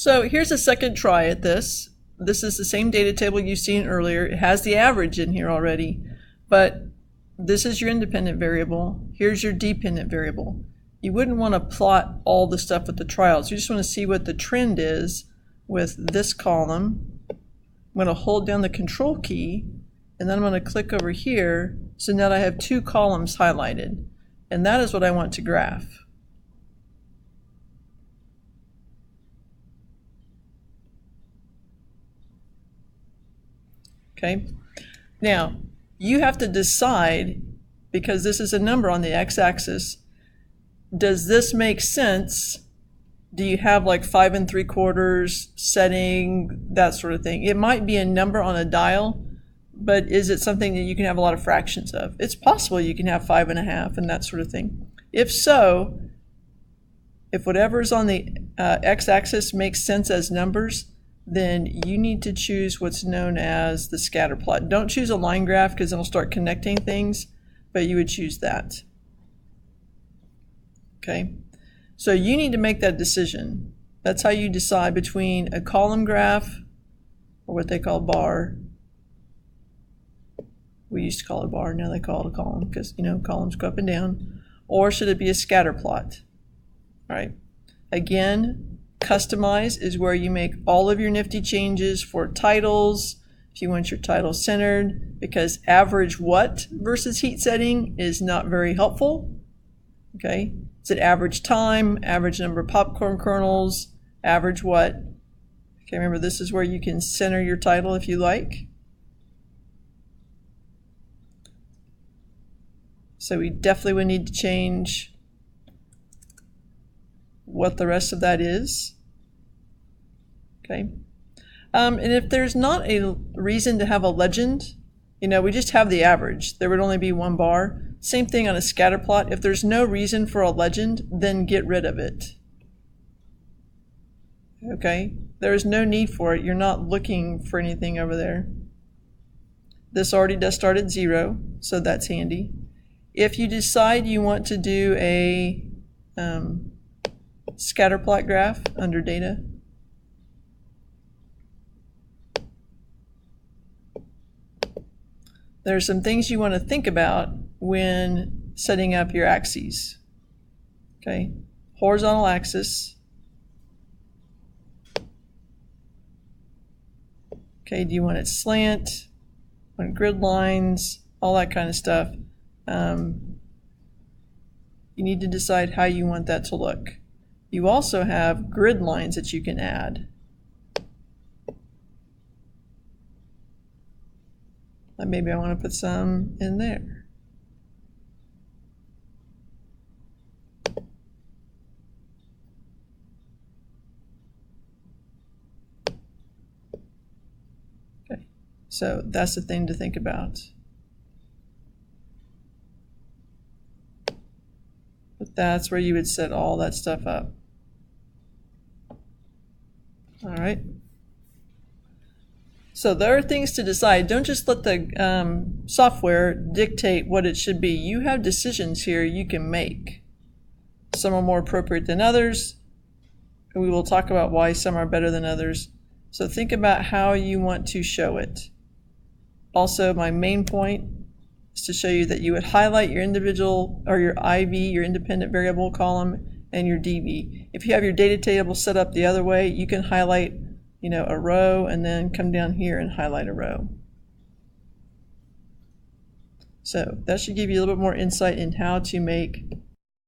So here's a second try at this. This is the same data table you've seen earlier. It has the average in here already, but this is your independent variable. Here's your dependent variable. You wouldn't want to plot all the stuff with the trials. You just want to see what the trend is with this column. I'm going to hold down the control key, and then I'm going to click over here. So now I have two columns highlighted, and that is what I want to graph. Okay, now you have to decide, because this is a number on the x-axis, does this make sense? Do you have like 5 3/4 setting, that sort of thing? It might be a number on a dial, but is it something that you can have a lot of fractions of? It's possible you can have 5 1/2 and that sort of thing. If so, if whatever's on the x-axis makes sense as numbers, then you need to choose what's known as the scatter plot. Don't choose a line graph because it'll start connecting things, but you would choose that. Okay, so you need to make that decision. That's how you decide between a column graph, or what they call bar. We used to call it a bar, now they call it a column because, you know, columns go up and down. Or should it be a scatter plot? All right, again, customize is where you make all of your nifty changes for titles. If you want your title centered, because average what versus heat setting is not very helpful. Okay, is it average time, average number of popcorn kernels, average what? Okay, remember this is where you can center your title if you like. So we definitely would need to change what the rest of that is. Okay, and if there's not a reason to have a legend, you know, we just have the average. There would only be one bar. Same thing on a scatter plot. If there's no reason for a legend, then get rid of it. Okay, there is no need for it. You're not looking for anything over there. This already does start at 0, so that's handy. If you decide you want to do a scatter plot graph under data, there are some things you want to think about when setting up your axes. Okay, horizontal axis. Okay, do you want it slant, want grid lines, all that kind of stuff. You need to decide how you want that to look. You also have grid lines that you can add. Maybe I want to put some in there. Okay, so that's the thing to think about. But that's where you would set all that stuff up. All right. So there are things to decide. Don't just let the software dictate what it should be. You have decisions here you can make. Some are more appropriate than others. We will talk about why some are better than others. So think about how you want to show it. Also, my main point is to show you that you would highlight your individual, or your IV, your independent variable column, and your DV. If you have your data table set up the other way, you can highlight, you know, a row and then come down here and highlight a row. So that should give you a little bit more insight in how to make